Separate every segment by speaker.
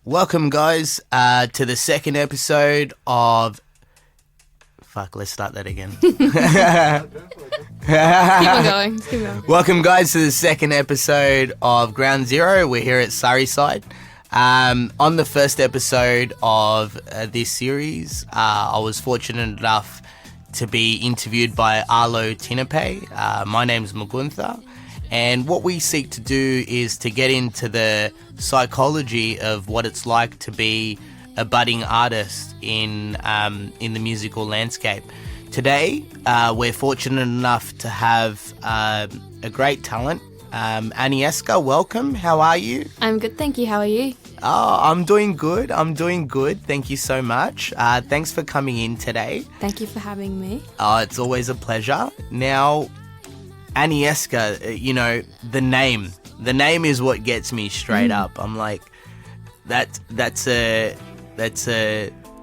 Speaker 1: Welcome, guys, to the second episode of... let's start that again.
Speaker 2: Keep on going. Keep going.
Speaker 1: Welcome, guys, to the second episode of Ground Zero. We're here at Surrey-side. On the first episode of this series, I was fortunate enough to be interviewed by Arlo Tinape. My name's Mugun. And what we seek to do is to get into the psychology of what it's like to be a budding artist in the musical landscape. Today, we're fortunate enough to have a great talent. Anieszka, welcome. How are you?
Speaker 2: I'm good, thank you. How are you?
Speaker 1: Oh, I'm doing good. Thank you so much. Thanks for coming in today.
Speaker 2: Thank you for having me.
Speaker 1: Oh, it's always a pleasure. Now, Anieszka, the name is what gets me straight up. I'm like, that's a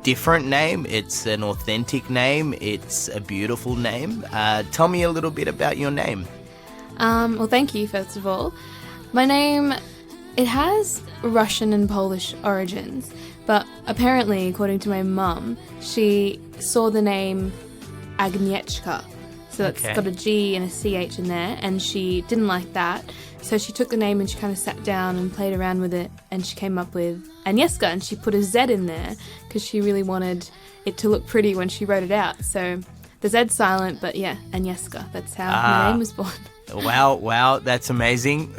Speaker 1: different name. It's an authentic name. It's a beautiful name. Tell me a little bit about your name.
Speaker 2: Well, thank you, first of all. My name, it has Russian and Polish origins, but apparently, according to my mum, she saw the name Agnieszka. So it's got a G and a CH in there, and she didn't like that. So she took the name and she kind of sat down and played around with it, and she came up with Anieszka, and she put a Z in there because she really wanted it to look pretty when she wrote it out. So the Z's silent, but yeah, Anieszka. That's how my name was born.
Speaker 1: Wow, that's amazing.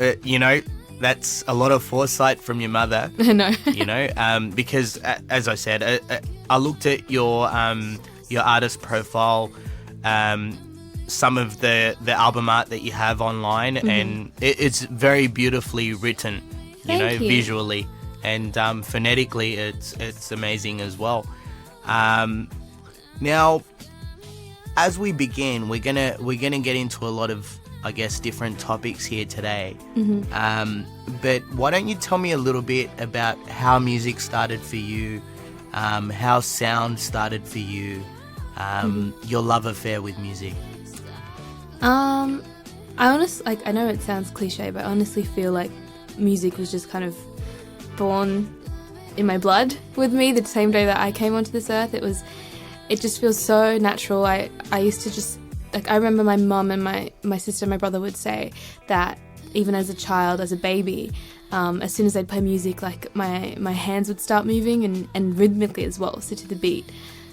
Speaker 1: That's a lot of foresight from your mother.
Speaker 2: I know.
Speaker 1: Because as I said, I looked at your artist profile, some of the album art that you have online, and it's very beautifully written,
Speaker 2: Thank you.
Speaker 1: visually, and phonetically it's amazing as well. Now, as we begin, we're gonna get into a lot of, I guess, different topics here today. But why don't you tell me a little bit about how music started for you, how sound started for you, your love affair with music.
Speaker 2: I know it sounds cliche, but I honestly feel like music was just kind of born in my blood with me the same day that I came onto this earth. It just feels so natural. I used to just, I remember my mum and my sister and my brother would say that even as a child, as a baby, as soon as I'd play music, like my hands would start moving and rhythmically as well, so to the beat.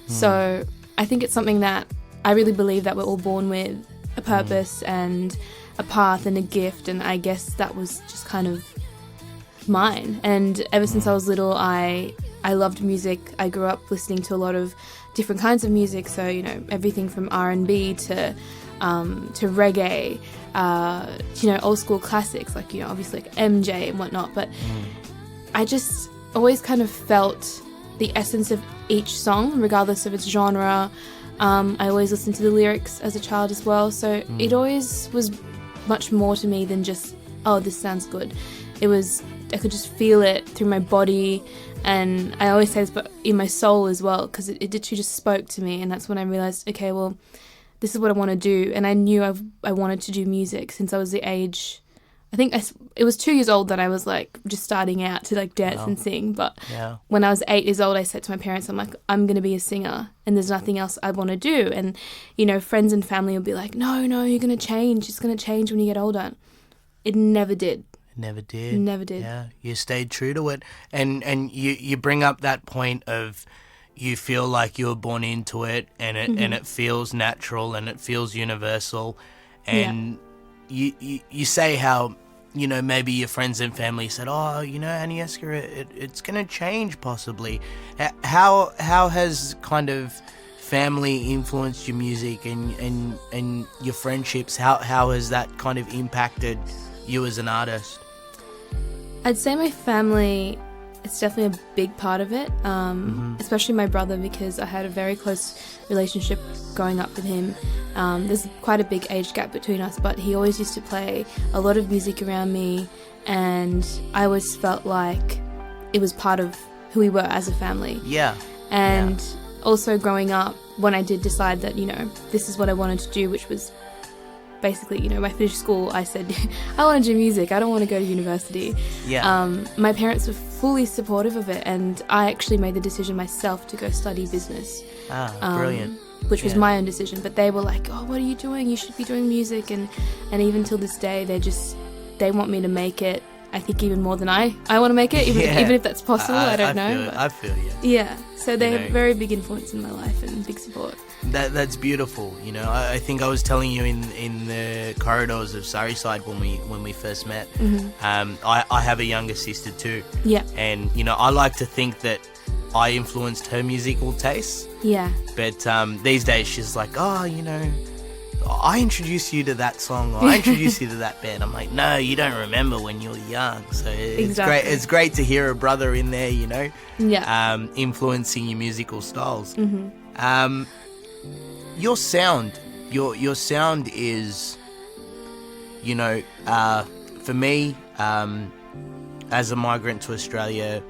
Speaker 2: So I think it's something that I really believe that we're all born with a purpose and a path and a gift, and I guess that was just kind of mine. And ever since I was little, I loved music. I grew up listening to a lot of different kinds of music, so everything from R&B to reggae, old school classics like obviously like MJ and whatnot. But I just always kind of felt the essence of each song, regardless of its genre. I always listened to the lyrics as a child as well, so it always was much more to me than just, oh, this sounds good. I could just feel it through my body, and I always say this, but in my soul as well, because it literally just spoke to me, and that's when I realised, okay, well, this is what I want to do. And I knew I wanted to do music since I was the age, I think it was 2 years old that I was like just starting out to like dance and sing. But when I was 8 years old, I said to my parents, I'm like, I'm going to be a singer and there's nothing else I want to do. And, friends and family would be like, no, you're going to change. It's going to change when you get older. It never did.
Speaker 1: Never did. Yeah, you stayed true to it. And you bring up that point of you feel like you were born into it, and it feels natural and it feels universal. And you say how, maybe your friends and family said, oh, Anieszka, it's going to change possibly. How has kind of family influenced your music and your friendships? How has that kind of impacted you as an artist?
Speaker 2: I'd say my family, it's definitely a big part of it, especially my brother, because I had a very close relationship growing up with him. There's quite a big age gap between us, but he always used to play a lot of music around me, and I always felt like it was part of who we were as a family. And also growing up, when I did decide that, this is what I wanted to do, which was basically, when I finished school, I said, I want to do music. I don't want to go to university.
Speaker 1: Yeah.
Speaker 2: My parents were fully supportive of it, and I actually made the decision myself to go study business.
Speaker 1: Brilliant.
Speaker 2: Which was my own decision. But they were like, oh, what are you doing? You should be doing music. And even till this day, they want me to make it. I think even more than I want to make it, even if that's possible. I don't know.
Speaker 1: I feel you.
Speaker 2: Yeah. So they have very big influence in my life and big support.
Speaker 1: That's beautiful. I think I was telling you in the corridors of Surrey-side when we first met. I have a younger sister too.
Speaker 2: Yeah.
Speaker 1: And I like to think that I influenced her musical tastes.
Speaker 2: Yeah.
Speaker 1: But these days she's like, I introduced you to that song, or I introduced you to that band. I'm like, no, you don't remember when you were young. So it's great. It's great to hear a brother in there,
Speaker 2: Yeah.
Speaker 1: Influencing your musical styles. Your sound, your sound is, for me, as a migrant to Australia,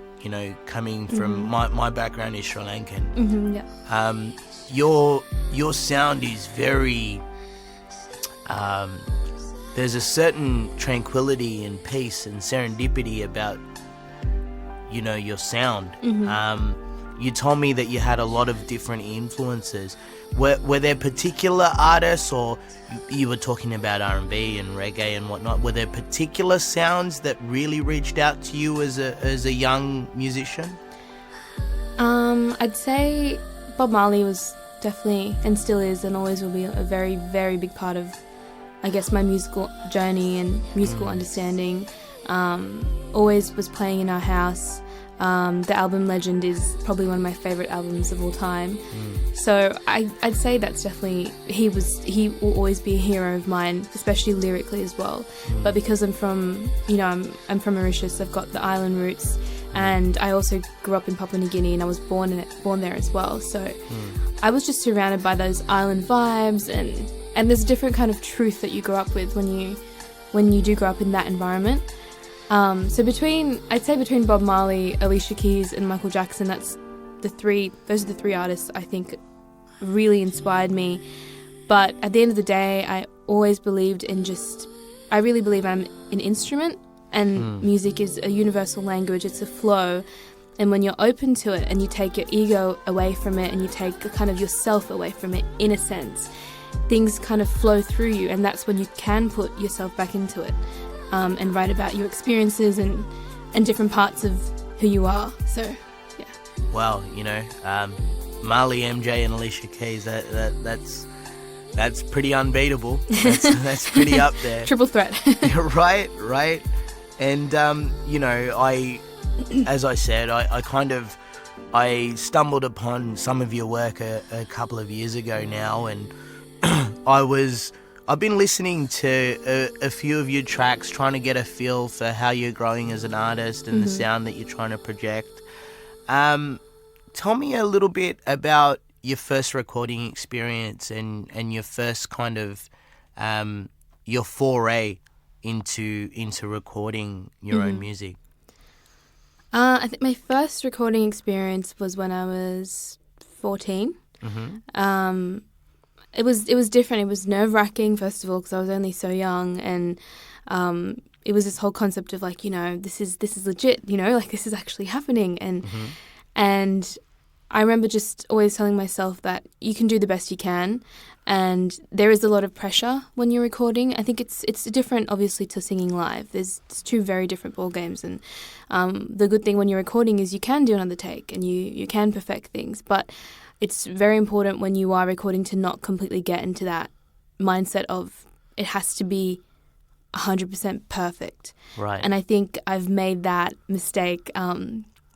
Speaker 1: coming from my background is Sri Lankan.
Speaker 2: Yeah.
Speaker 1: Your sound is very. There's a certain tranquility and peace and serendipity about, your sound. You told me that you had a lot of different influences. Were there particular artists, or you were talking about R&B and reggae and whatnot? Were there particular sounds that really reached out to you as a young musician?
Speaker 2: I'd say Bob Marley was definitely, and still is, and always will be, a very, very big part of, I guess, my musical journey and musical understanding. Always was playing in our house. The album Legend is probably one of my favourite albums of all time. So I'd say that's definitely, he will always be a hero of mine, especially lyrically as well. But because I'm from, I'm from Mauritius, I've got the island roots, and I also grew up in Papua New Guinea, and I was born there as well. So I was just surrounded by those island vibes, and there's a different kind of truth that you grow up with when you do grow up in that environment. So I'd say between Bob Marley, Alicia Keys, and Michael Jackson, those are the three artists I think really inspired me. But at the end of the day, I always believed in I really believe I'm an instrument, and music is a universal language. It's a flow. And when you're open to it and you take your ego away from it and you take kind of yourself away from it, in a sense, things kind of flow through you, and that's when you can put yourself back into it. And write about your experiences and different parts of who you are. So, yeah.
Speaker 1: Wow, Marley, MJ, and Alicia Keys, that's pretty unbeatable. That's pretty up there.
Speaker 2: Triple threat.
Speaker 1: Right. And, as I said, I stumbled upon some of your work a couple of years ago now, and I've been listening to a few of your tracks, trying to get a feel for how you're growing as an artist and the sound that you're trying to project. Tell me a little bit about your first recording experience and your first kind of your foray into recording your own music.
Speaker 2: I think my first recording experience was when I was 14. It was different. It was nerve-wracking, first of all, because I was only so young, and it was this whole concept of like, this is legit, like this is actually happening, and I remember just always telling myself that you can do the best you can, and there is a lot of pressure when you're recording. I think it's different, obviously, to singing live. It's two very different ball games, and the good thing when you're recording is you can do another take and you can perfect things, but it's very important when you are recording to not completely get into that mindset of it has to be 100% perfect.
Speaker 1: Right.
Speaker 2: And I think I've made that mistake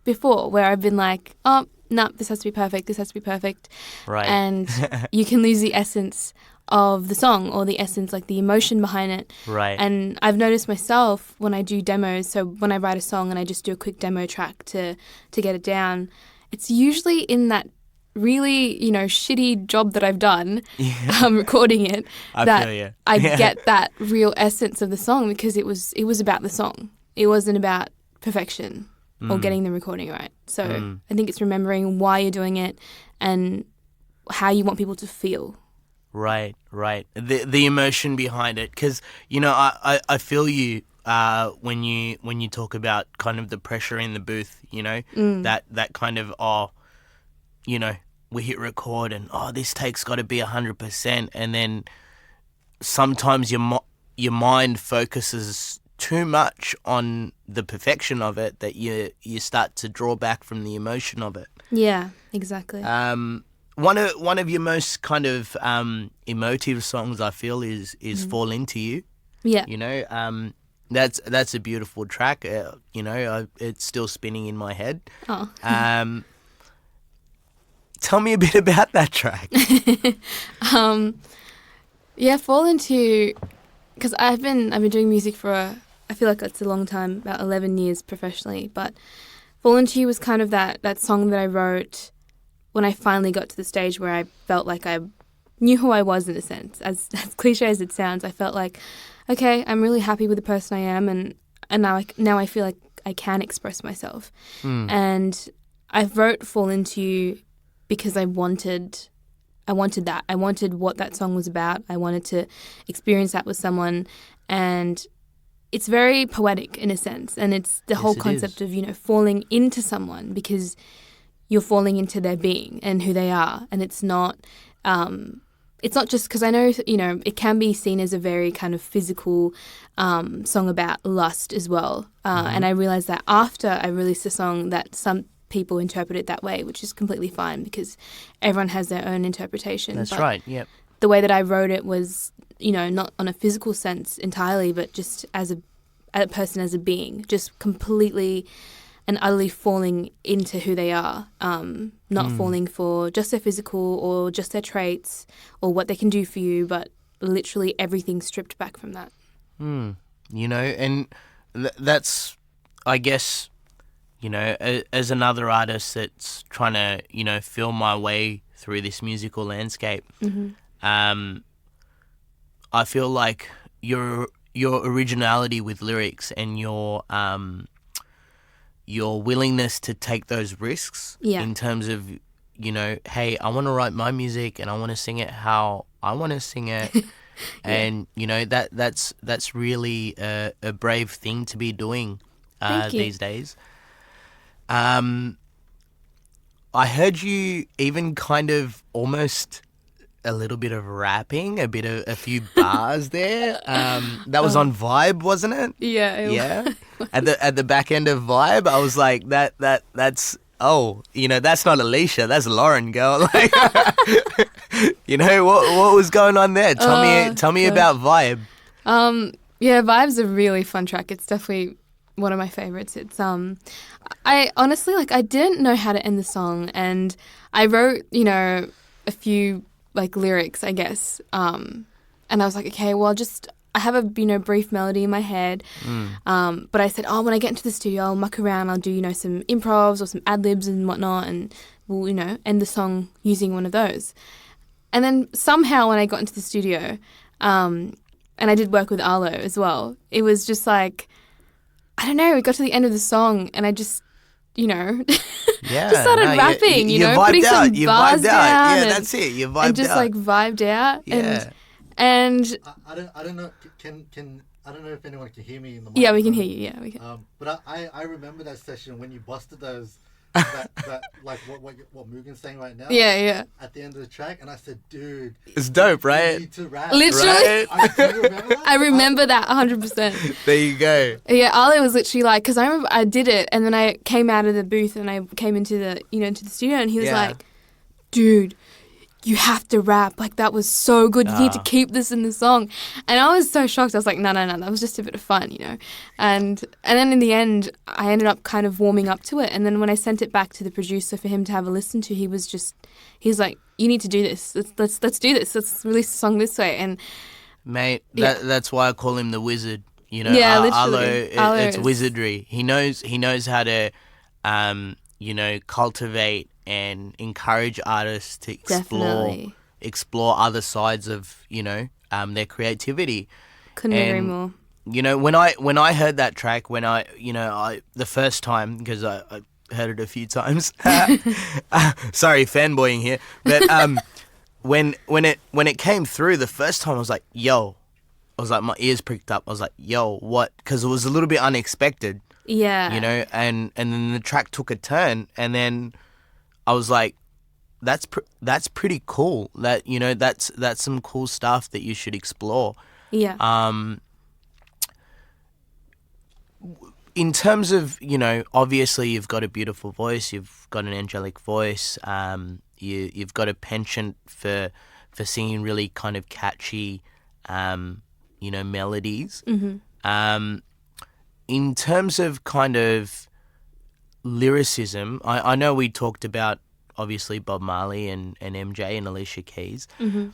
Speaker 2: before, where I've been like, oh, no, this has to be perfect, this has to be perfect.
Speaker 1: Right.
Speaker 2: And you can lose the essence of the song, or the essence, like the emotion behind it.
Speaker 1: Right.
Speaker 2: And I've noticed myself when I do demos, so when I write a song and I just do a quick demo track to get it down, it's usually in that really, shitty job that I've done, recording it, I get that real essence of the song, because it was about the song. It wasn't about perfection or getting the recording right. So I think it's remembering why you're doing it and how you want people to feel.
Speaker 1: Right. The emotion behind it, because I feel you when you talk about kind of the pressure in the booth. That kind of we hit record and this take's got to be 100%, and then sometimes your mind focuses too much on the perfection of it that you start to draw back from the emotion of it.
Speaker 2: Yeah, exactly.
Speaker 1: One of your most kind of emotive songs, I feel, is "Fall Into You."
Speaker 2: Yeah.
Speaker 1: That's a beautiful track. It's still spinning in my head.
Speaker 2: Oh.
Speaker 1: Tell me a bit about that track.
Speaker 2: Yeah, Fall Into, because I've been doing music for I feel like it's a long time, about 11 years professionally. But Fall Into You was kind of that song that I wrote when I finally got to the stage where I felt like I knew who I was, in a sense. As cliche as it sounds, I felt like, okay, I'm really happy with the person I am, and now I feel like I can express myself. And I wrote Fall Into You because I wanted that. I wanted what that song was about. I wanted to experience that with someone, and it's very poetic in a sense, and it's the whole concept of falling into someone because you're falling into their being and who they are, and it's not just because I know it can be seen as a very kind of physical song about lust as well, and I realized that after I released a song that some people interpret it that way, which is completely fine because everyone has their own interpretation.
Speaker 1: That's right. Yep.
Speaker 2: The way that I wrote it was, not on a physical sense entirely, but just as a person, as a being, just completely and utterly falling into who they are, not falling for just their physical or just their traits or what they can do for you, but literally everything stripped back from that.
Speaker 1: And that's, I guess, as another artist that's trying to, feel my way through this musical landscape, I feel like your originality with lyrics and your willingness to take those risks in terms of, hey, I want to write my music and I want to sing it how I want to sing it. And, that's really a brave thing to be doing these days. I heard you even kind of almost a little bit of rapping, a few bars there. That was on Vibe, wasn't it?
Speaker 2: Yeah.
Speaker 1: At the back end of Vibe, I was like, that's that's not Alicia, that's Lauren, girl. Like, what was going on there? Tell me about Vibe.
Speaker 2: Yeah, Vibe's a really fun track. It's definitely one of my favorites. It's I honestly, I didn't know how to end the song, and I wrote a few lyrics, I guess, and I was like, okay, well, I have a brief melody in my head, but I said, when I get into the studio, I'll muck around, I'll do some improvs or some ad libs and whatnot, and we'll end the song using one of those. And then somehow when I got into the studio, and I did work with Arlo as well, it was just like, I don't know, we got to the end of the song and I just, just started rapping, putting some bars down.
Speaker 1: Yeah, that's it. You vibed out.
Speaker 2: And just vibed out.
Speaker 1: Yeah.
Speaker 2: And
Speaker 3: I don't know. I don't know if anyone can hear me in the microphone.
Speaker 2: Yeah, we can hear you. Yeah, we can.
Speaker 3: But I remember that session when you busted those. that what Mugun's saying right now.
Speaker 2: Yeah.
Speaker 3: At the end of the track, and I said, "Dude,
Speaker 1: it's dope, right?
Speaker 3: You need to rap."
Speaker 2: Literally,
Speaker 3: right? Do you remember that?
Speaker 2: I remember that 100%.
Speaker 1: There you go.
Speaker 2: Yeah, Ali was literally like, because I remember I did it, and then I came out of the booth and I came into the into the studio, and he was like, "Dude, you have to rap. That was so good. You need to keep this in the song." And I was so shocked. I was like, no, that was just a bit of fun, And then in the end, I ended up kind of warming up to it. And then when I sent it back to the producer for him to have a listen to, he was like, you need to do this. Let's do this. Let's release the song this way. And
Speaker 1: mate, that's why I call him the wizard.
Speaker 2: Yeah, literally.
Speaker 1: Arlo, it's wizardry. He knows how to, cultivate and encourage artists to explore other sides of their creativity.
Speaker 2: Couldn't agree more.
Speaker 1: When I heard that track, the first time, because I heard it a few times. Sorry, fanboying here, but when it came through the first time, I was like, yo. I was like, my ears pricked up. I was like, yo, what? Because it was a little bit unexpected.
Speaker 2: Yeah.
Speaker 1: You know, and then the track took a turn, and then I was like, that's pretty cool. That, you know, that's some cool stuff that you should explore.
Speaker 2: Yeah.
Speaker 1: In terms of, you know, obviously you've got a beautiful voice, you've got an angelic voice, you've got a penchant for singing really kind of catchy, you know, melodies.
Speaker 2: Mm-hmm.
Speaker 1: In terms of kind of lyricism, I know we talked about obviously Bob Marley and MJ and Alicia Keys.
Speaker 2: Mm-hmm.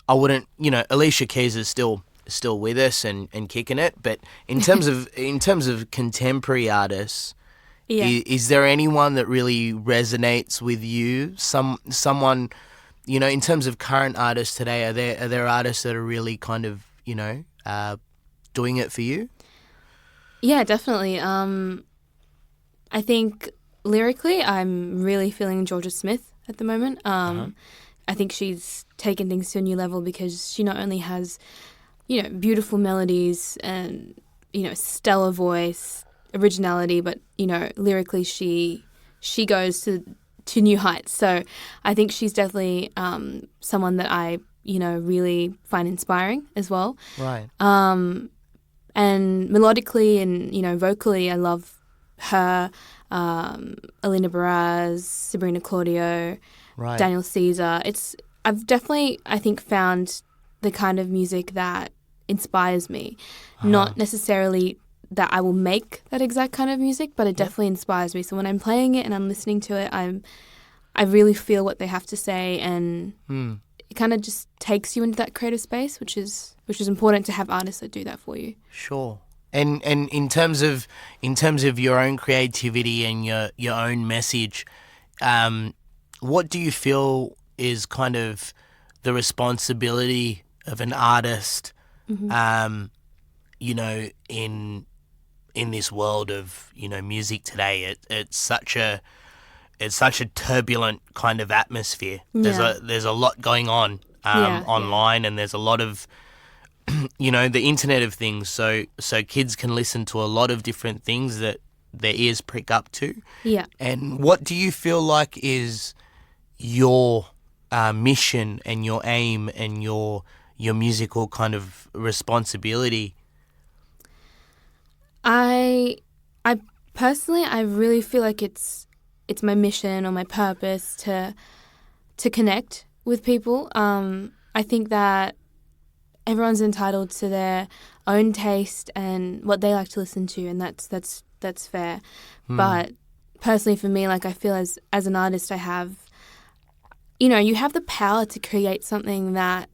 Speaker 1: I wouldn't, you know, Alicia Keys is still with us and kicking it, but in terms of contemporary artists,
Speaker 2: Yeah.
Speaker 1: is there anyone that really resonates with you? Someone, you know, in terms of current artists today, are there artists that are really kind of, you know, doing it for you?
Speaker 2: Yeah, definitely. I think lyrically, I'm really feeling Georgia Smith at the moment. I think she's taken things to a new level because she not only has, you know, beautiful melodies and, you know, stellar voice, originality, but, you know, lyrically she goes to new heights. So I think she's definitely someone that I, you know, really find inspiring as well.
Speaker 1: Right.
Speaker 2: And melodically and, you know, vocally, I love her, Alina Baraz, Sabrina Claudio,
Speaker 1: Right.
Speaker 2: Daniel Caesar. I've definitely, I think, found the kind of music that inspires me. Not necessarily that I will make that exact kind of music, but it definitely inspires me. So when I'm playing it and I'm listening to it, I really feel what they have to say, and it kind of just takes you into that creative space, which is important to have artists that do that for you.
Speaker 1: Sure. And in terms of your own creativity and your own message, what do you feel is kind of the responsibility of an artist, you know, in this world of, you know, music today? It's such a turbulent kind of atmosphere.
Speaker 2: Yeah.
Speaker 1: There's a lot going on online, and there's a lot of, you know, the Internet of Things. So kids can listen to a lot of different things that their ears prick up to.
Speaker 2: Yeah.
Speaker 1: And what do you feel like is your mission and your aim and your musical kind of responsibility?
Speaker 2: I personally, I really feel like it's my mission or my purpose to connect with people. I think that everyone's entitled to their own taste and what they like to listen to, and that's fair. But personally, for me, like, I feel as an artist, I have, you know, you have the power to create something that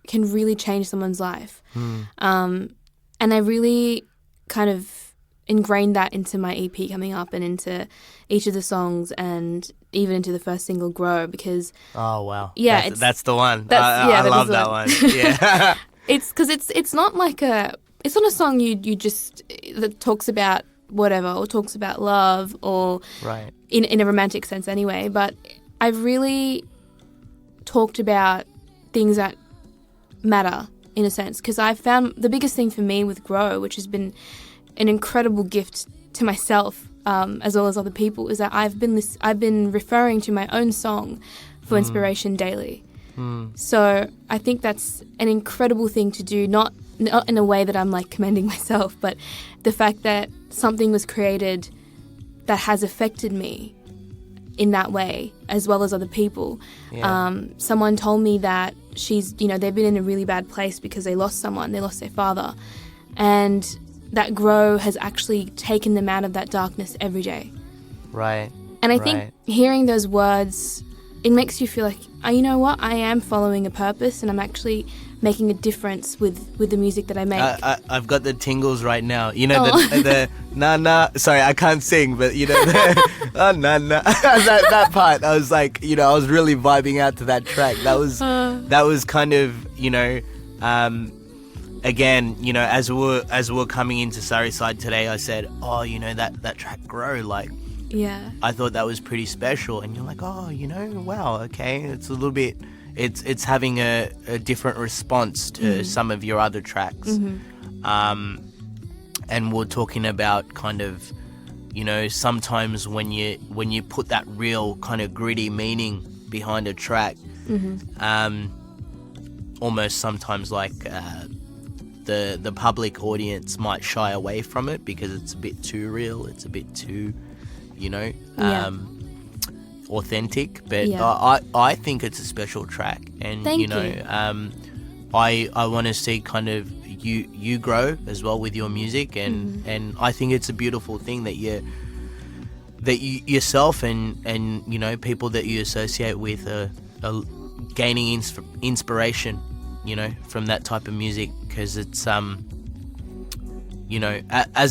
Speaker 2: can really change someone's life. And I really kind of ingrained that into my EP coming up and into each of the songs and even into the first single, Grow, because...
Speaker 1: Oh, wow.
Speaker 2: Yeah,
Speaker 1: that's the one.
Speaker 2: I
Speaker 1: love that one. Yeah.
Speaker 2: It's because it's not like it's not a song you just that talks about whatever or talks about love or
Speaker 1: right.
Speaker 2: in a romantic sense anyway, but I've really talked about things that matter in a sense, because I found the biggest thing for me with Grow, which has been an incredible gift to myself as well as other people, is that I've been referring to my own song for inspiration daily. So I think that's an incredible thing to do, not in a way that I'm like commending myself, but the fact that something was created that has affected me in that way, as well as other people.
Speaker 1: Yeah.
Speaker 2: Someone told me that they've been in a really bad place because they lost someone, they lost their father, and that Grow has actually taken them out of that darkness every day.
Speaker 1: Right.
Speaker 2: And I think hearing those words, it makes you feel like, you know what, I am following a purpose and I'm actually making a difference with the music that I make.
Speaker 1: I've got the tingles right now. You know, the na-na, sorry, I can't sing, but you know, na-na, that part, I was like, you know, I was really vibing out to that track. That was kind of, you know, again, you know, as we're coming into Surrey side today, I said, oh, you know, that track Grow, like,
Speaker 2: Yeah.
Speaker 1: I thought that was pretty special. And you're like, oh, wow, okay, it's a little bit, it's having a different response to some of your other tracks. And we're talking about kind of, sometimes when you put that real kind of gritty meaning behind a track, almost sometimes like the public audience might shy away from it because it's a bit too real, it's a bit too, authentic. But I think it's a special track, and
Speaker 2: Thank you.
Speaker 1: I want to see kind of you grow as well with your music, and I think it's a beautiful thing that you yourself and people that you associate with are gaining inspiration, from that type of music, because it's as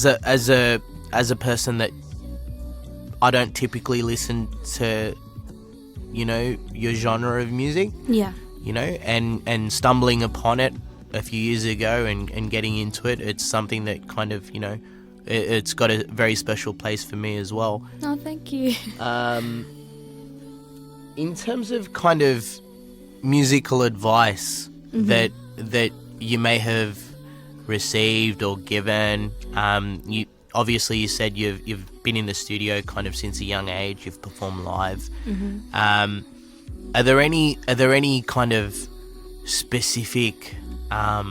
Speaker 1: a person that I don't typically listen to your genre of music, and stumbling upon it a few years ago and getting into it, it's something that kind of it's got a very special place for me as well.
Speaker 2: Oh, thank you.
Speaker 1: In terms of kind of musical advice that you may have received or given, you said you've been in the studio kind of since a young age. You've performed live. Are there any kind of specific, I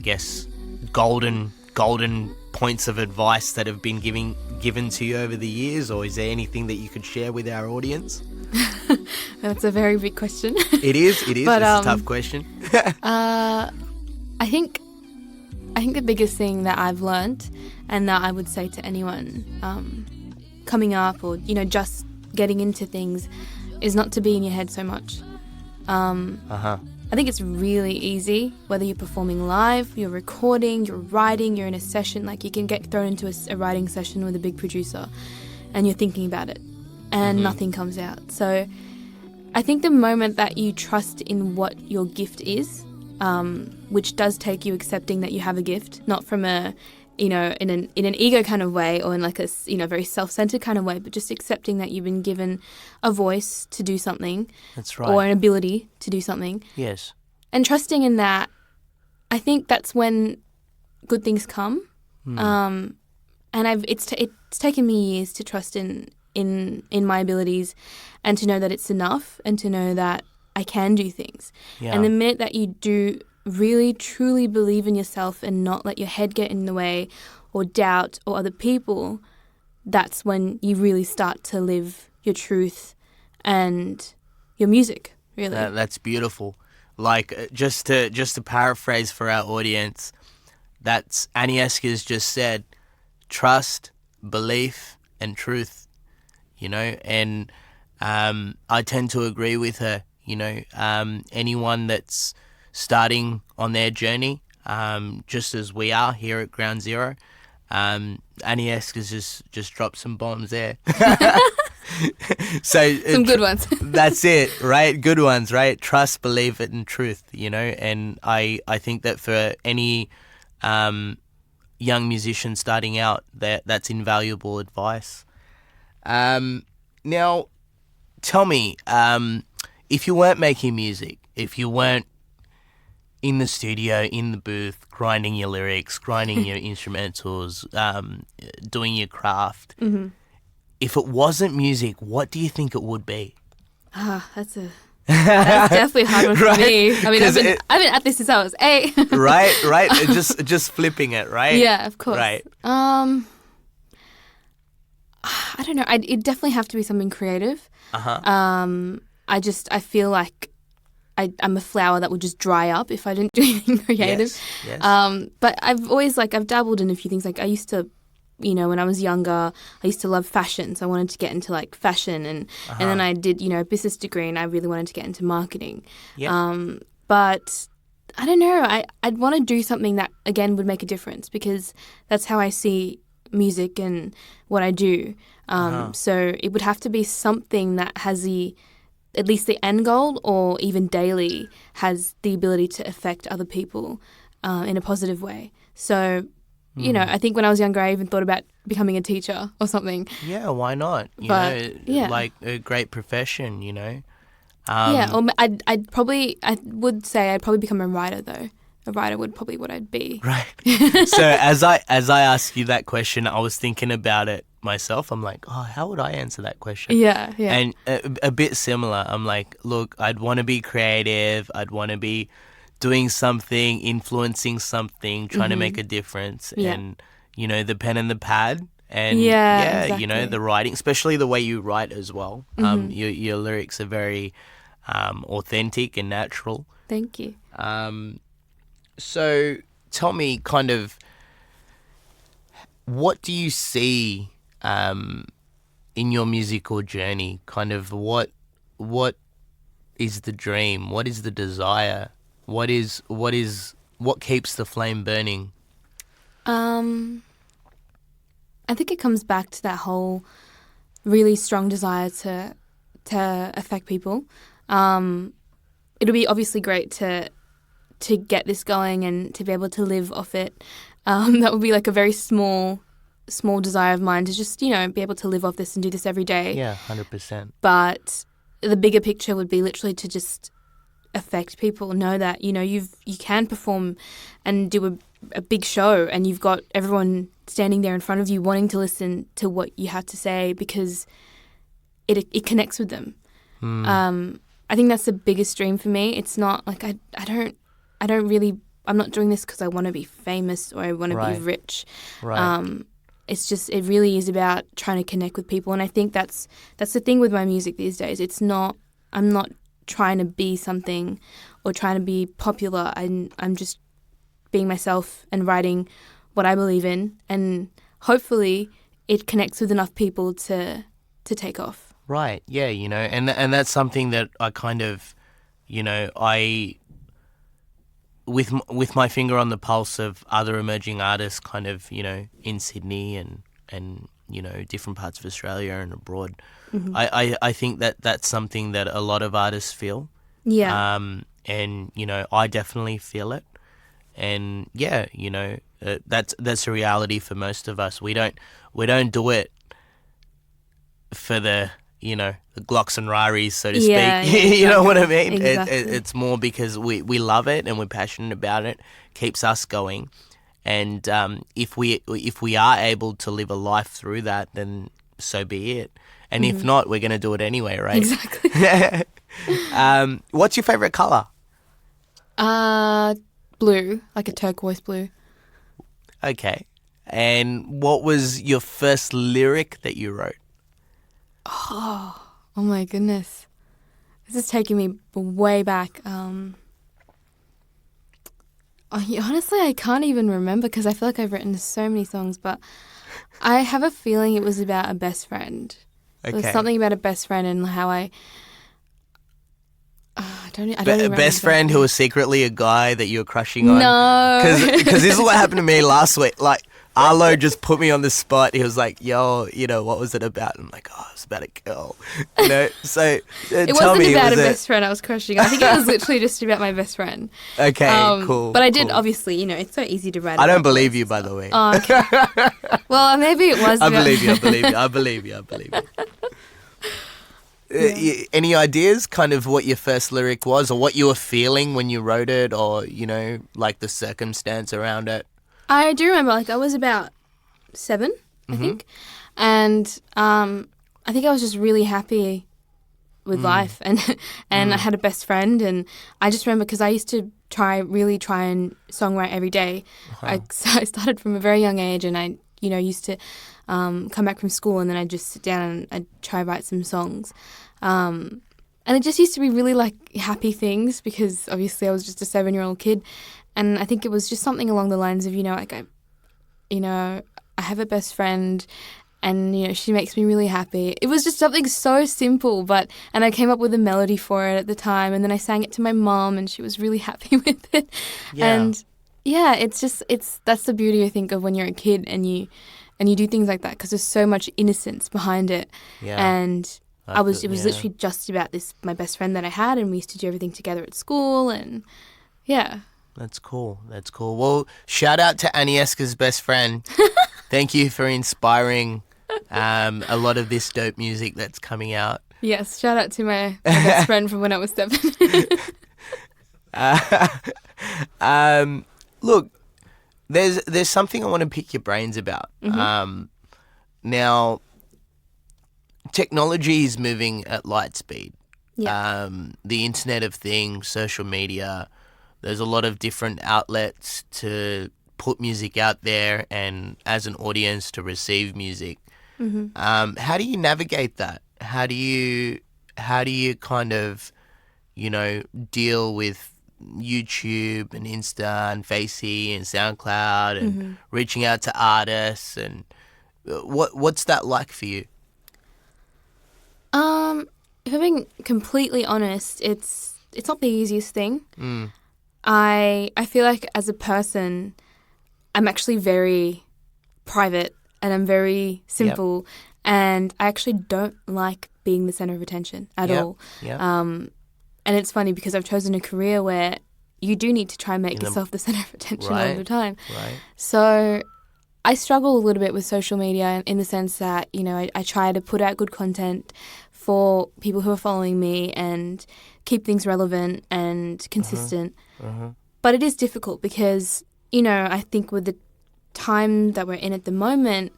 Speaker 1: guess, golden points of advice that have been given to you over the years, or is there anything that you could share with our audience?
Speaker 2: That's a very big question.
Speaker 1: It is.
Speaker 2: But,
Speaker 1: it's a tough question.
Speaker 2: I think the biggest thing that I've learned, and that I would say to anyone coming up or just getting into things, is not to be in your head so much. I think it's really easy, whether you're performing live, you're recording, you're writing, you're in a session. Like, you can get thrown into a writing session with a big producer and you're thinking about it and nothing comes out. So I think the moment that you trust in what your gift is, which does take you accepting that you have a gift, not from a, in an ego kind of way, or in like a, very self-centered kind of way, but just accepting that you've been given a voice to do something. That's right. Or an ability to do something.
Speaker 1: Yes.
Speaker 2: And trusting in that, I think that's when good things come. And it's taken me years to trust in my abilities, and to know that it's enough, and to know that I can do things. Yeah. And the minute that you do really truly believe in yourself and not let your head get in the way, or doubt, or other people, that's when you really start to live your truth and your music, really.
Speaker 1: That's beautiful. Like, just to paraphrase for our audience, that's Anieszka's just said, trust, belief, and truth, and I tend to agree with her. Anyone that's starting on their journey, just as we are here at Ground Zero, Anieszka's just dropped some bombs there. So
Speaker 2: some good ones.
Speaker 1: That's it, right? Good ones, right? Trust, believe it, and truth, and I think that for any young musician starting out, that's invaluable advice. Now, tell me, if you weren't making music, if you weren't in the studio, in the booth, grinding your lyrics, grinding your instrumentals, doing your craft, if it wasn't music, what do you think it would be?
Speaker 2: That's definitely a hard one for me. I mean, I've been at this since I was 8.
Speaker 1: right. Just flipping it, right?
Speaker 2: Yeah, of course.
Speaker 1: Right.
Speaker 2: I don't know. It'd definitely have to be something creative. I feel like I'm a flower that would just dry up if I didn't do anything creative.
Speaker 1: Yes.
Speaker 2: But I've dabbled in a few things. Like, I used to, when I was younger, I used to love fashion. So I wanted to get into like fashion, and then I did, a business degree, and I really wanted to get into marketing. Yep. But I don't know. I'd want to do something that, again, would make a difference, because that's how I see music and what I do. So it would have to be something that has at least the end goal, or even daily, has the ability to affect other people in a positive way. So you know, I think when I was younger, I even thought about becoming a teacher or something.
Speaker 1: Yeah, why not? You
Speaker 2: But,
Speaker 1: know,
Speaker 2: yeah.
Speaker 1: like a great profession, you know.
Speaker 2: Yeah, or I would say I'd probably become a writer though. A writer would probably what I'd be.
Speaker 1: Right. So as I asked you that question, I was thinking about it myself. I'm like, oh, how would I answer that question?
Speaker 2: Yeah.
Speaker 1: And a bit similar. I'm like, look, I'd want to be creative. I'd want to be doing something, influencing something, trying to make a difference.
Speaker 2: Yeah.
Speaker 1: And, you know, the pen and the pad. And
Speaker 2: Yeah,
Speaker 1: you know,
Speaker 2: exactly.
Speaker 1: the writing, especially the way you write as well. Your lyrics are very authentic and natural.
Speaker 2: Thank you.
Speaker 1: So tell me, kind of, what do you see in your musical journey? Kind of what is the dream? What is the desire? What keeps the flame burning?
Speaker 2: I think it comes back to that whole really strong desire to affect people. It'll be obviously great to get this going and to be able to live off it. That would be like a very small desire of mine to just, you know, be able to live off this and do this every day.
Speaker 1: Yeah, 100%.
Speaker 2: But the bigger picture would be literally to just affect people, know that, you know, you can perform and do a big show and you've got everyone standing there in front of you wanting to listen to what you have to say because it connects with them. I think that's the biggest dream for me. It's not like I'm not doing this because I want to be famous or I want to be rich.
Speaker 1: Right.
Speaker 2: It's just, it really is about trying to connect with people. And I think that's the thing with my music these days. I'm not trying to be something or trying to be popular. I'm just being myself and writing what I believe in. And hopefully it connects with enough people to take off.
Speaker 1: Right. Yeah, you know, and that's something that I kind of, you know, with my finger on the pulse of other emerging artists kind of, you know, in Sydney and you know, different parts of Australia and abroad. I think that's something that a lot of artists feel.
Speaker 2: Yeah.
Speaker 1: And, you know, I definitely feel it. And yeah, you know, that's a reality for most of us. We don't do it for the, you know, the Glocks and Raris, so to speak.
Speaker 2: Yeah,
Speaker 1: You know what I mean?
Speaker 2: Exactly.
Speaker 1: It's more because we love it and we're passionate about it. Keeps us going. And if we are able to live a life through that, then so be it. And if not, we're going to do it anyway, right?
Speaker 2: Exactly.
Speaker 1: What's your favorite color?
Speaker 2: Blue, like a turquoise blue.
Speaker 1: Okay. And what was your first lyric that you wrote?
Speaker 2: Oh my goodness. This is taking me way back. Honestly, I can't even remember because I feel like I've written so many songs, but I have a feeling it was about a best friend.
Speaker 1: Okay.
Speaker 2: It was something about a best friend and how I don't remember.
Speaker 1: Best friend who was secretly a guy that you were crushing on?
Speaker 2: No.
Speaker 1: Because this is what happened to me last week. Like, Arlo just put me on the spot. He was like, yo, you know, what was it about? I'm like, oh, it was about a girl. You know, so
Speaker 2: It
Speaker 1: tell
Speaker 2: wasn't
Speaker 1: me,
Speaker 2: about
Speaker 1: was
Speaker 2: a
Speaker 1: it...
Speaker 2: best friend I was crushing. I think it was literally just about my best friend.
Speaker 1: Okay, cool.
Speaker 2: But I did,
Speaker 1: cool.
Speaker 2: obviously, you know, it's so easy to write.
Speaker 1: I don't
Speaker 2: about
Speaker 1: believe
Speaker 2: boys
Speaker 1: you,
Speaker 2: and
Speaker 1: by
Speaker 2: stuff.
Speaker 1: the way.
Speaker 2: Oh, okay. Well, maybe it was.
Speaker 1: I
Speaker 2: about-
Speaker 1: believe you. I believe you. Any ideas, kind of what your first lyric was, or what you were feeling when you wrote it, or, you know, like the circumstance around it?
Speaker 2: I do remember, like, I was about 7, I think. And I think I was just really happy with life. And I had a best friend. And I just remember, because I used to try and songwrite every day. I started from a very young age, and I, you know, used to come back from school and then I'd just sit down and I'd try write some songs. And it just used to be really, like, happy things because obviously I was just a 7-year-old kid. And I think it was just something along the lines of, you know, like, I have a best friend and, you know, she makes me really happy. It was just something so simple, and I came up with a melody for it at the time, and then I sang it to my mom and she was really happy with it.
Speaker 1: Yeah.
Speaker 2: And yeah, that's the beauty, I think, of when you're a kid and you do things like that because there's so much innocence behind it.
Speaker 1: Yeah.
Speaker 2: And it was literally just about my best friend that I had, and we used to do everything together at school, and yeah.
Speaker 1: That's cool. That's cool. Well, shout out to Anieszka's best friend. Thank you for inspiring a lot of this dope music that's coming out.
Speaker 2: Yes, shout out to my best friend from when I was 7.
Speaker 1: Look, there's something I want to pick your brains about. Now, technology is moving at light speed.
Speaker 2: Yeah.
Speaker 1: The Internet of Things, social media, there's a lot of different outlets to put music out there and as an audience to receive music. How do you navigate that? How do you kind of, deal with YouTube and Insta and Facey and SoundCloud and reaching out to artists, and what's that like for you?
Speaker 2: If I'm being completely honest, it's not the easiest thing. I feel like as a person, I'm actually very private and I'm very simple, and I actually don't like being the center of attention at all. And it's funny because I've chosen a career where you do need to try and make yourself the center of attention all the time. So I struggle a little bit with social media in the sense that, I try to put out good content for people who are following me and keep things relevant and consistent. But it is difficult because, I think with the time that we're in at the moment,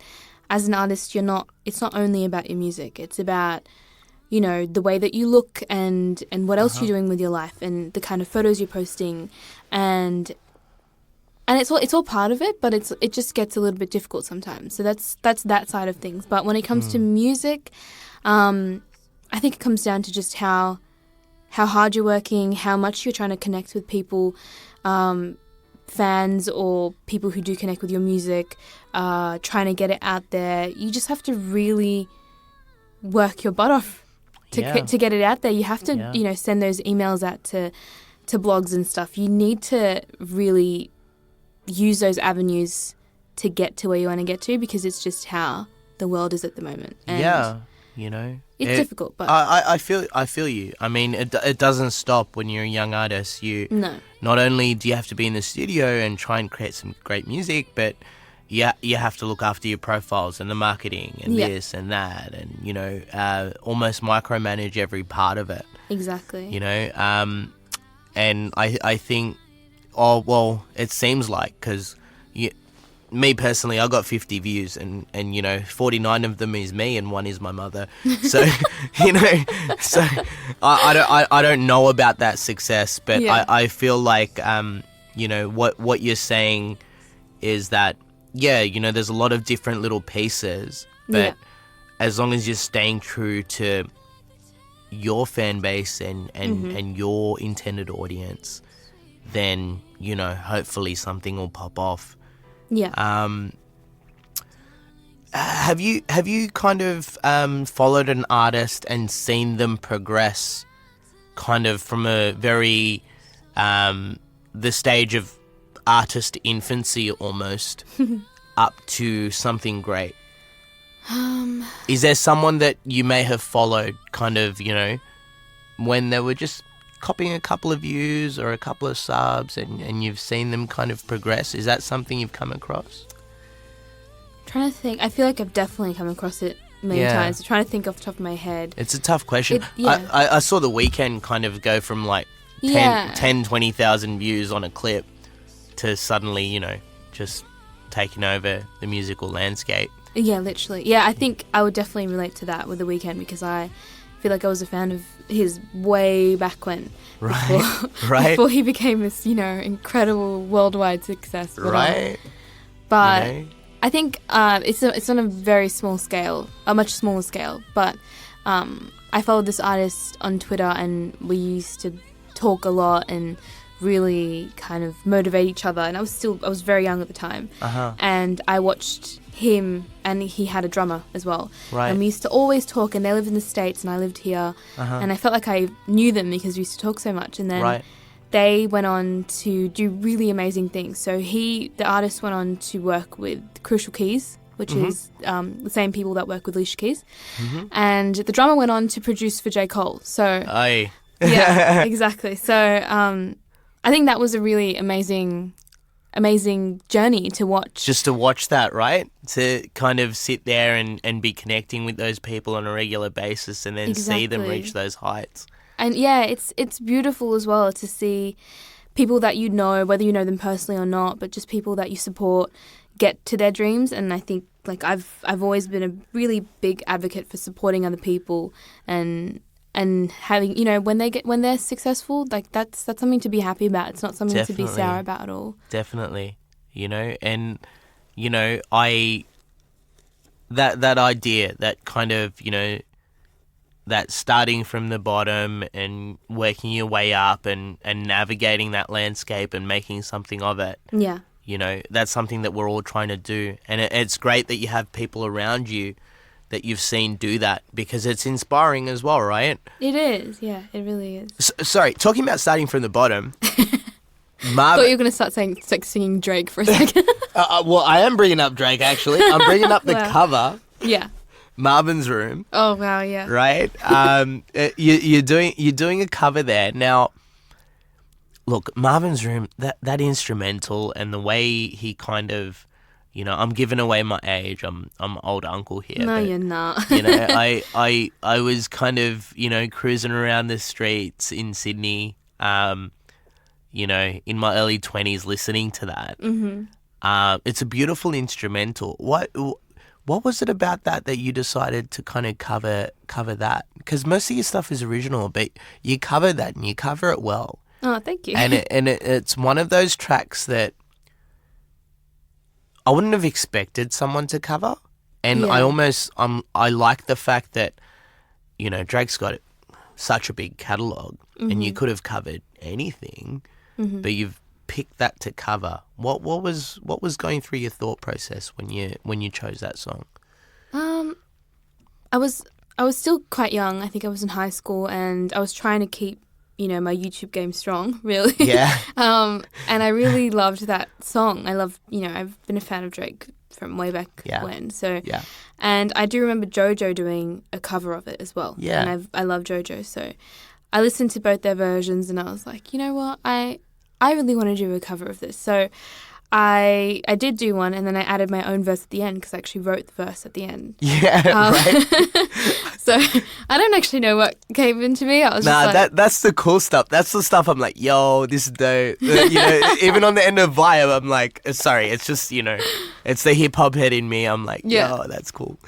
Speaker 2: as an artist, it's not only about your music. It's about, the way that you look and what else you're doing with your life and the kind of photos you're posting, and it's all part of it, but it just gets a little bit difficult sometimes. So that's that side of things. But when it comes to music, I think it comes down to just how hard you're working, how much you're trying to connect with people, fans or people who do connect with your music, trying to get it out there. You just have to really work your butt off to get it out there. You have to, send those emails out to blogs and stuff. You need to really use those avenues to get to where you want to get to, because it's just how the world is at the moment. And it's difficult, but
Speaker 1: I feel you. I mean, it doesn't stop when you're a young artist. Not only do you have to be in the studio and try and create some great music, but you have to look after your profiles and the marketing and this and that, and almost micromanage every part of it.
Speaker 2: Exactly.
Speaker 1: And I think, it seems like, because me personally, I got 50 views and 49 of them is me and 1 is my mother. So, so I don't know about that success, but I feel like, what you're saying is that, there's a lot of different little pieces, but as long as you're staying true to your fan base and your intended audience, then, hopefully something will pop off. Have you kind of followed an artist and seen them progress kind of from a very the stage of artist infancy almost up to something great? Is there someone that you may have followed kind of, when they were just copying a couple of views or a couple of subs and you've seen them kind of progress? Is that something you've come across?
Speaker 2: I'm trying to think. I feel like I've definitely come across it many times. I'm trying to think off the top of my head.
Speaker 1: It's a tough question. I saw The Weeknd kind of go from like 20,000 views on a clip to suddenly, just taking over the musical landscape. Yeah,
Speaker 2: literally. Yeah, I think I would definitely relate to that with The Weeknd, because I feel like I was a fan of his way back when. Before he became this, incredible worldwide success. But I think it's on a very small scale, a much smaller scale. But I followed this artist on Twitter, and we used to talk a lot and really kind of motivate each other. And I was very young at the time, and I watched him, and he had a drummer as well. And we used to always talk, and they lived in the States and I lived here, and I felt like I knew them because we used to talk so much. And then they went on to do really amazing things. So the artist went on to work with Crucial Keys, which is the same people that work with Alicia Keys, and the drummer went on to produce for J. Cole. So yeah, exactly. So I think that was a really amazing journey to watch.
Speaker 1: Just to watch that, right? To kind of sit there and be connecting with those people on a regular basis and then see them reach those heights.
Speaker 2: And yeah, it's beautiful as well to see people that you know, whether you know them personally or not, but just people that you support get to their dreams. And I think like I've always been a really big advocate for supporting other people and having, you know, when they're successful, like that's something to be happy about. It's not something to be sour about at all.
Speaker 1: Definitely, you know, and you know, that idea, that kind of, you know, that starting from the bottom and working your way up and navigating that landscape and making something of it.
Speaker 2: Yeah.
Speaker 1: You know, that's something that we're all trying to do, and it's great that you have people around you that you've seen do that, because it's inspiring as well, right?
Speaker 2: It is, yeah, it really is.
Speaker 1: Sorry, talking about starting from the bottom.
Speaker 2: I thought you were going to start singing Drake for a second.
Speaker 1: Well, I am bringing up Drake, actually. I'm bringing up the cover.
Speaker 2: Yeah. Marvin's
Speaker 1: Room.
Speaker 2: Oh, wow, yeah.
Speaker 1: Right? You're doing a cover there. Now, look, Marvin's Room, that instrumental and the way he kind of, you know, I'm giving away my age. I'm old uncle here.
Speaker 2: No,
Speaker 1: but,
Speaker 2: you're not.
Speaker 1: You know, I was kind of, you know, cruising around the streets in Sydney, you know, in my early 20s listening to that. Mm-hmm. It's a beautiful instrumental. What was it about that you decided to kind of cover that? Because most of your stuff is original, but you cover that and you cover it well.
Speaker 2: Oh, thank you.
Speaker 1: And it's one of those tracks that I wouldn't have expected someone to cover, and yeah. I like the fact that, you know, Drake's got such a big catalogue, mm-hmm. and you could have covered anything, mm-hmm. but you've picked that to cover. What was going through your thought process when you chose that song?
Speaker 2: I was still quite young. I think I was in high school, and I was trying to keep, you know, my YouTube game strong, really.
Speaker 1: Yeah.
Speaker 2: And I really loved that song. You know, I've been a fan of Drake from way back when. So, yeah. And I do remember JoJo doing a cover of it as well. Yeah. And I love JoJo. So I listened to both their versions and I was like, you know what? I really want to do a cover of this. So I did do one, and then I added my own verse at the end because I actually wrote the verse at the end.
Speaker 1: Yeah, right.
Speaker 2: So I don't actually know what came into me. I was just like,
Speaker 1: that's the cool stuff. That's the stuff I'm like, yo, this is dope. You know, even on the end of Vibe, I'm like, sorry, it's just, you know, it's the hip hop head in me. I'm like, yo, that's cool.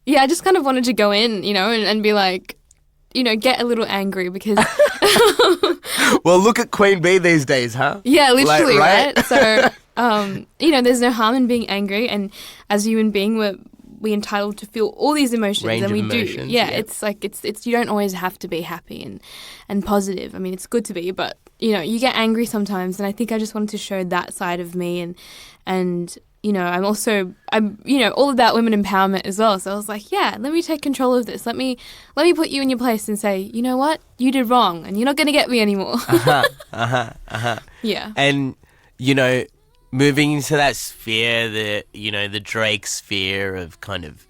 Speaker 2: Yeah, I just kind of wanted to go in, you know, and be like, you know, get a little angry because...
Speaker 1: Well, look at Queen Bee these days, huh?
Speaker 2: Yeah, literally, like, right? So, you know, there's no harm in being angry, and as a human being, we're entitled to feel all these emotions,
Speaker 1: range
Speaker 2: and we
Speaker 1: of emotions,
Speaker 2: do. Yeah, it's like it's you don't always have to be happy and positive. I mean, it's good to be, but you know, you get angry sometimes, and I think I just wanted to show that side of me, and you know, I'm you know, all about women empowerment as well. So I was like, yeah, let me take control of this. Let me put you in your place and say, you know what, you did wrong, and you're not going to get me anymore. Yeah.
Speaker 1: And you know, moving into that sphere, the Drake sphere of kind of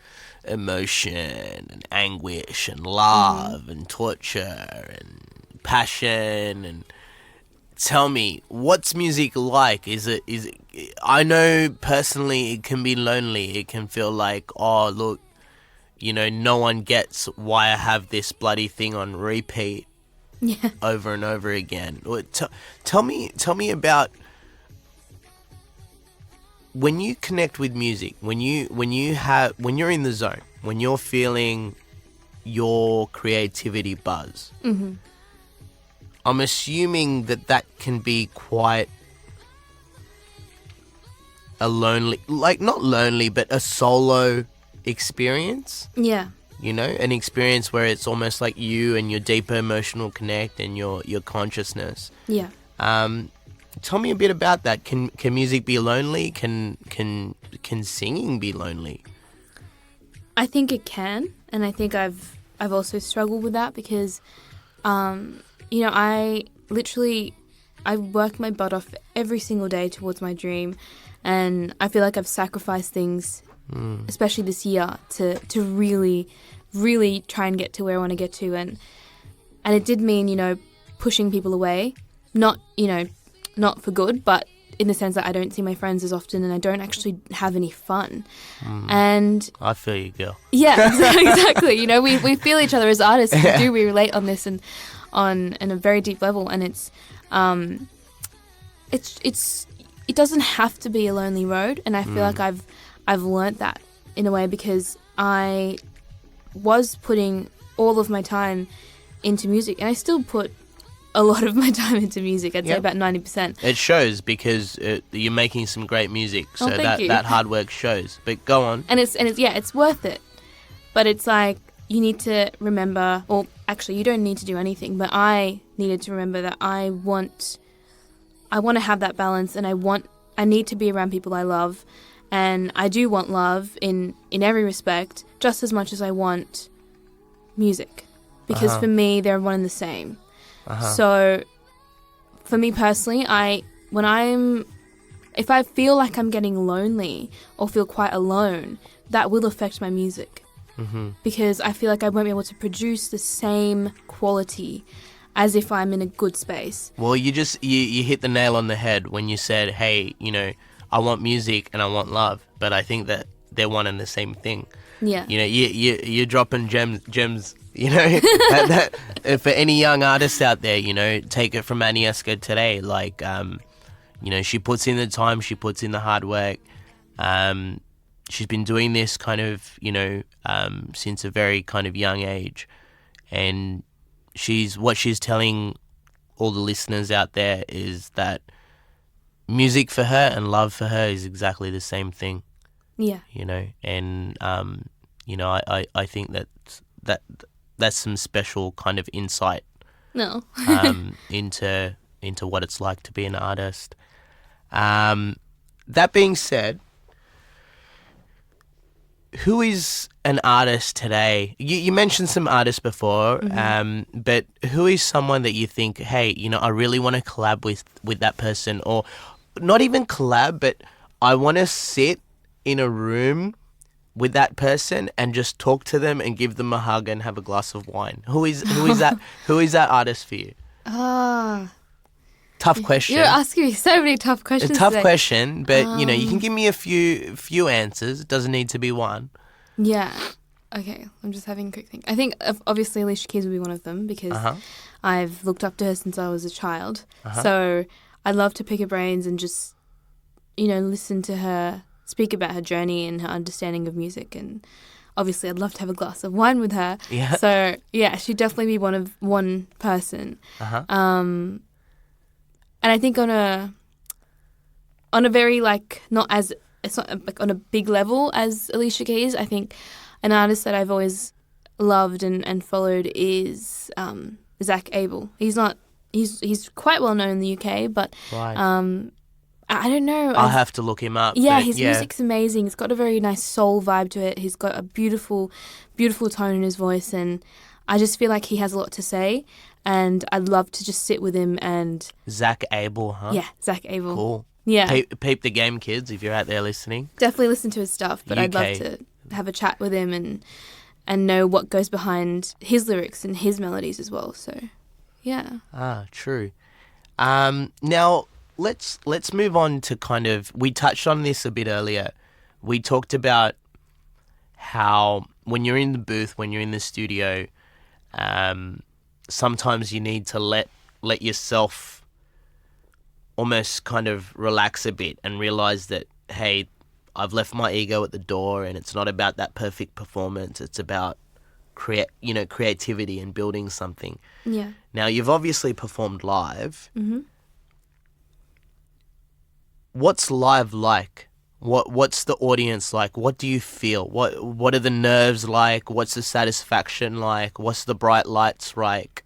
Speaker 1: emotion and anguish and love and torture and passion, and tell me, what's music like? Is it I know personally it can be lonely. It can feel like, oh look, you know, no one gets why I have this bloody thing on repeat over and over again. Tell me about when you connect with music, when you're in the zone, when you're feeling your creativity buzz. Mm-hmm. I'm assuming that can be quite a lonely, like not lonely, but a solo experience.
Speaker 2: Yeah.
Speaker 1: You know, an experience where it's almost like you and your deeper emotional connect and your consciousness.
Speaker 2: Yeah.
Speaker 1: Tell me a bit about that. Can music be lonely? Can singing be lonely?
Speaker 2: I think it can, and I think I've also struggled with that because, you know, I work my butt off every single day towards my dream, and I feel like I've sacrificed things, especially this year, to really, really try and get to where I want to get to, and it did mean, you know, pushing people away. not not for good, but in the sense that I don't see my friends as often and I don't actually have any fun. And
Speaker 1: I feel you, girl.
Speaker 2: yeah, exactly. You know, we feel each other as artists. We relate on this and on a very deep level, and it doesn't have to be a lonely road, and I feel like I've learnt that in a way, because I was putting all of my time into music, and I still put a lot of my time into music. I'd say about 90%.
Speaker 1: It shows, because you're making some great music, so
Speaker 2: thank you.
Speaker 1: that hard work shows. But go on.
Speaker 2: And it's worth it. But it's like, you need to remember, or actually you don't need to do anything, but I needed to remember that I want to have that balance, and I need to be around people I love, and I do want love in every respect, just as much as I want music, because for me they're one and the same. So for me personally, if I feel like I'm getting lonely or feel quite alone, that will affect my music, because I feel like I won't be able to produce the same quality as if I'm in a good space.
Speaker 1: Well, you hit the nail on the head when you said, hey, I want music and I want love, but I think that they're one and the same thing.
Speaker 2: Yeah.
Speaker 1: You're dropping gems, that for any young artists out there, take it from Anieszka today. Like, she puts in the time, she puts in the hard work. She's been doing this kind of, since a very kind of young age. And what she's telling all the listeners out there is that music for her and love for her is exactly the same thing.
Speaker 2: Yeah.
Speaker 1: And I think that's some special kind of insight.
Speaker 2: No.
Speaker 1: into what it's like to be an artist. That being said, who is an artist today? You mentioned some artists before, but who is someone that you think, hey, I really want to collab with that person, or not even collab, but I want to sit in a room with that person and just talk to them and give them a hug and have a glass of wine? Who is that? Who is that artist for you? Tough question.
Speaker 2: You're asking me so many tough questions.
Speaker 1: A tough
Speaker 2: today.
Speaker 1: question, but you can give me a few answers. It doesn't need to be one.
Speaker 2: Yeah. Okay, I'm just having a quick think. I think obviously Alicia Keys would be one of them, because I've looked up to her since I was a child. So I'd love to pick her brains and just, listen to her speak about her journey and her understanding of music. And obviously I'd love to have a glass of wine with her.
Speaker 1: Yeah.
Speaker 2: So yeah, she'd definitely be one person. And I think on a very it's not like on a big level as Alicia Keys, I think an artist that I've always loved and followed is Zach Abel. He's quite well known in the UK, but
Speaker 1: right.
Speaker 2: I don't know.
Speaker 1: I'll have to look him up.
Speaker 2: Yeah, his music's amazing. It's got a very nice soul vibe to it. He's got a beautiful, beautiful tone in his voice, and I just feel like he has a lot to say, and I'd love to just sit with him and...
Speaker 1: Zach Abel, huh?
Speaker 2: Yeah, Zach Abel.
Speaker 1: Cool.
Speaker 2: Yeah.
Speaker 1: Peep the game, kids, if you're out there listening.
Speaker 2: Definitely listen to his stuff, but I'd love to have a chat with him and know what goes behind his lyrics and his melodies as well, so yeah.
Speaker 1: True. Now... Let's move on to kind of, we touched on this a bit earlier. We talked about how when you're in the booth, when you're in the studio, sometimes you need to let yourself almost kind of relax a bit and realize that, hey, I've left my ego at the door, and it's not about that perfect performance. It's about creativity and building something.
Speaker 2: Yeah.
Speaker 1: Now, you've obviously performed live.
Speaker 2: Mm-hmm.
Speaker 1: What's live like? What's the audience like? What do you feel? What are the nerves like? What's the satisfaction like? What's the bright lights like?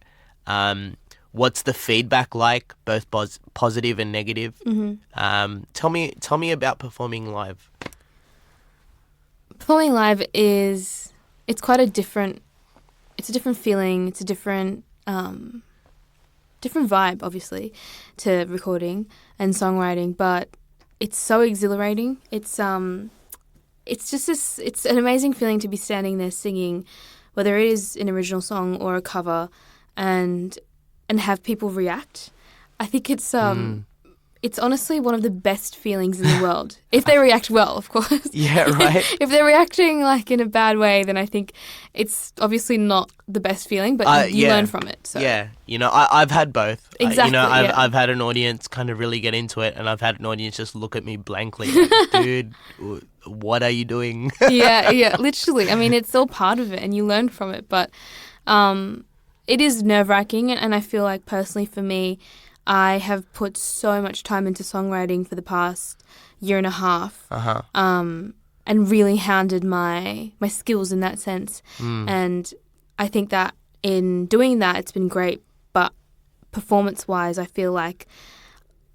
Speaker 1: What's the feedback like, both positive and negative?
Speaker 2: Mm-hmm.
Speaker 1: Tell me about performing live.
Speaker 2: Performing live it's a different feeling. It's a different vibe, obviously, to recording and songwriting, but it's so exhilarating. It's an amazing feeling to be standing there singing, whether it is an original song or a cover, and have people react. I think it's honestly one of the best feelings in the world. If they react well, of course.
Speaker 1: Yeah, right.
Speaker 2: If they're reacting like in a bad way, then I think it's obviously not the best feeling, but you learn from it. So.
Speaker 1: Yeah, I've had both.
Speaker 2: Exactly.
Speaker 1: I've had an audience kind of really get into it, and I've had an audience just look at me blankly, like, dude, what are you doing?
Speaker 2: Yeah, literally. I mean, it's all part of it, and you learn from it. But it is nerve-wracking, and I feel like personally for me, I have put so much time into songwriting for the past year and a half, and really hounded my skills in that sense. And I think that in doing that, it's been great. But performance-wise, I feel like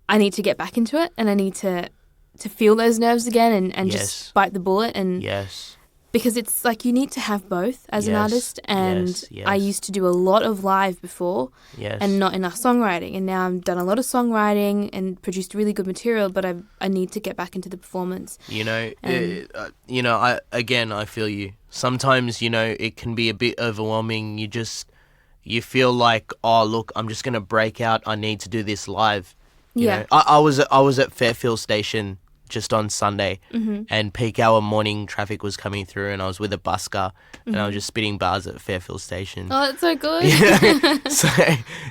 Speaker 2: I need to get back into it, and I need to feel those nerves again and just bite the bullet. And because it's like you need to have both as an artist, and I used to do a lot of live before and not enough songwriting, and now I've done a lot of songwriting and produced really good material, but I need to get back into the performance.
Speaker 1: I feel you. Sometimes, it can be a bit overwhelming. You feel like, oh, look, I'm just going to break out. I need to do this live. You know? I was at Fairfield Station just on Sunday, and peak hour morning traffic was coming through, and I was with a busker, and I was just spitting bars at Fairfield Station.
Speaker 2: Oh, that's so good.
Speaker 1: So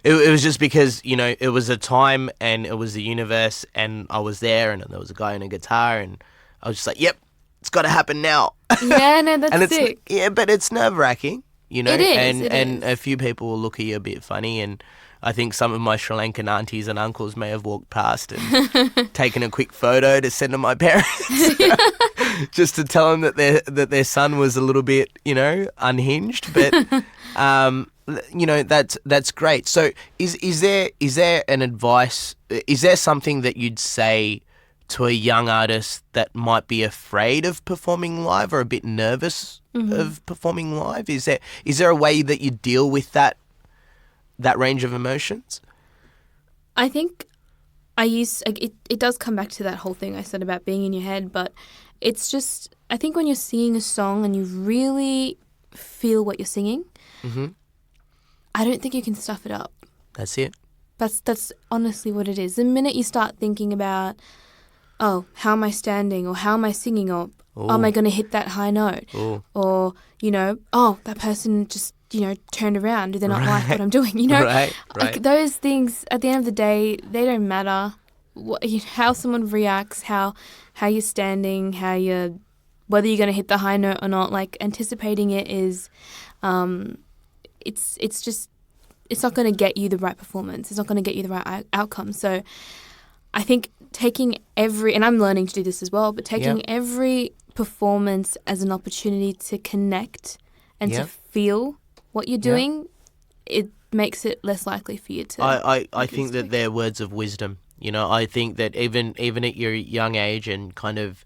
Speaker 1: it was just because, it was a time, and it was the universe, and I was there, and there was a guy on a guitar, and I was just like, yep, it's got to happen now.
Speaker 2: Yeah, no, that's
Speaker 1: and
Speaker 2: sick.
Speaker 1: Yeah, but it's nerve-wracking,
Speaker 2: It is.
Speaker 1: And a few people will look at you a bit funny, and I think some of my Sri Lankan aunties and uncles may have walked past and taken a quick photo to send to my parents, just to tell them that their son was a little bit, unhinged. But that's great. So is there an advice? Is there something that you'd say to a young artist that might be afraid of performing live or a bit nervous of performing live? Is there a way that you deal with that range of emotions?
Speaker 2: I think it does come back to that whole thing I said about being in your head, but it's just, I think when you're singing a song and you really feel what you're singing, I don't think you can stuff it up.
Speaker 1: That's it.
Speaker 2: That's honestly what it is. The minute you start thinking about, oh, how am I standing, or how am I singing, or am I going to hit that high note, or oh, that person just turned around, do they not like what I'm doing,
Speaker 1: Right.
Speaker 2: Like, those things at the end of the day, they don't matter. How someone reacts, how you're standing, whether you're going to hit the high note or not, like, anticipating it is it's not going to get you the right performance, it's not going to get you the right outcome. So I think taking and I'm learning to do this as well, but taking every performance as an opportunity to connect and to feel what you're doing, it makes it less likely for you to.
Speaker 1: I think that they're words of wisdom. I think that even at your young age and kind of,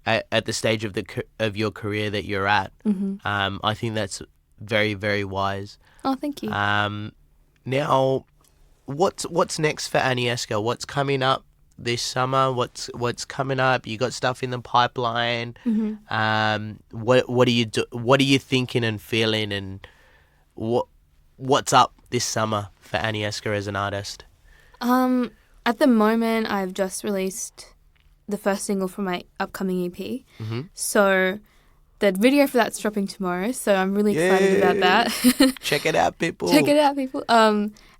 Speaker 1: at the stage of your career that you're at, I think that's very, very wise.
Speaker 2: Oh, thank you.
Speaker 1: Now, what's next for Anieszka? What's coming up this summer? What's coming up? You got stuff in the pipeline. What are you thinking and feeling, and what's up this summer for Anieszka as an artist?
Speaker 2: At the moment, I've just released the first single from my upcoming EP. So the video for that's dropping tomorrow. So I'm really excited about that.
Speaker 1: Check it out, people.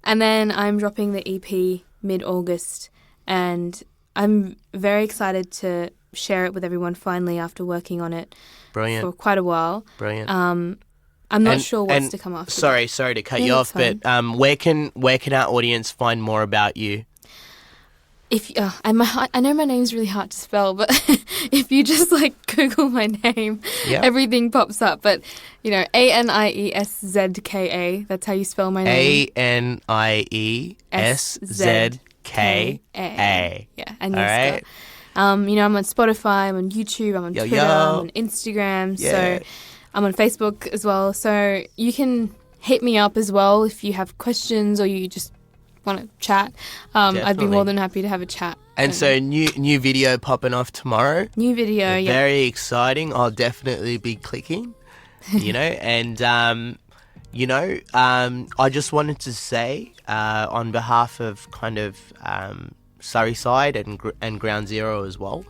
Speaker 2: And then I'm dropping the EP mid-August, and I'm very excited to share it with everyone finally after working on it for quite a while.
Speaker 1: Brilliant.
Speaker 2: I'm not sure what's to come after.
Speaker 1: Sorry to cut you off, but where can our audience find more about you?
Speaker 2: I know my name's really hard to spell, but if you just Google my name, everything pops up. But Anieszka, that's how you spell my name.
Speaker 1: Anieszka.
Speaker 2: Yeah, Anieszka.
Speaker 1: All right.
Speaker 2: I'm on Spotify, I'm on YouTube, I'm on Twitter, I'm on Instagram. So I'm on Facebook as well. So you can hit me up as well if you have questions or you just want to chat. I'd be more than happy to have a chat.
Speaker 1: And so new video popping off tomorrow.
Speaker 2: New video,
Speaker 1: Very exciting. I'll definitely be clicking, and I just wanted to say, on behalf of kind of Surrey Side and Ground Zero as well,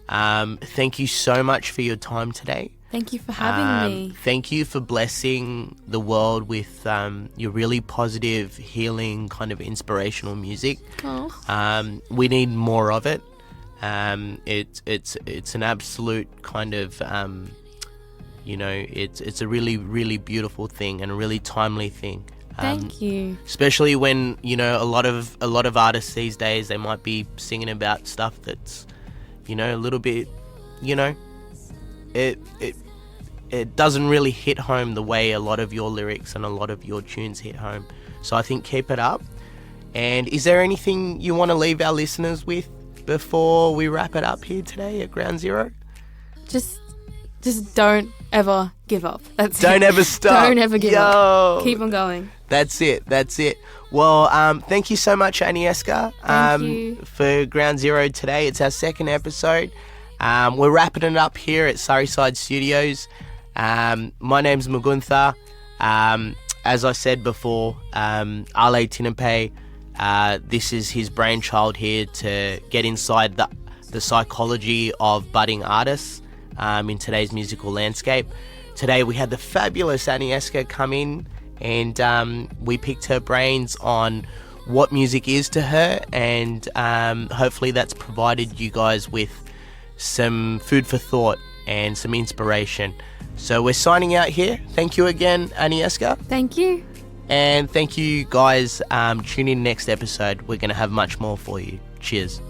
Speaker 1: thank you so much for your time today.
Speaker 2: Thank you for having me.
Speaker 1: Thank you for blessing the world with your really positive, healing, kind of inspirational music.
Speaker 2: Oh.
Speaker 1: We need more of it. It's an absolute kind of it's a really, really beautiful thing and a really timely thing.
Speaker 2: Thank you.
Speaker 1: Especially when a lot of artists these days, they might be singing about stuff that's a little bit it doesn't really hit home the way a lot of your lyrics and a lot of your tunes hit home. So I think keep it up. And is there anything you want to leave our listeners with before we wrap it up here today at Ground Zero?
Speaker 2: Just don't ever give up.
Speaker 1: Don't ever stop.
Speaker 2: Don't ever give up. Keep on going.
Speaker 1: That's it. Well, thank you so much, Anieszka,
Speaker 2: Thank you.
Speaker 1: for Ground Zero today. It's our second episode. We're wrapping it up here at Surrey Studios. My name's Mugun. As I said before, Ale Tinape, this is his brainchild here to get inside the psychology of budding artists in today's musical landscape. Today we had the fabulous Anieszka come in, and we picked her brains on what music is to her, and hopefully that's provided you guys with some food for thought and some inspiration. So we're signing out here. Thank you again, Anieszka.
Speaker 2: Thank you.
Speaker 1: And thank you guys. Tune in next episode. We're going to have much more for you. Cheers.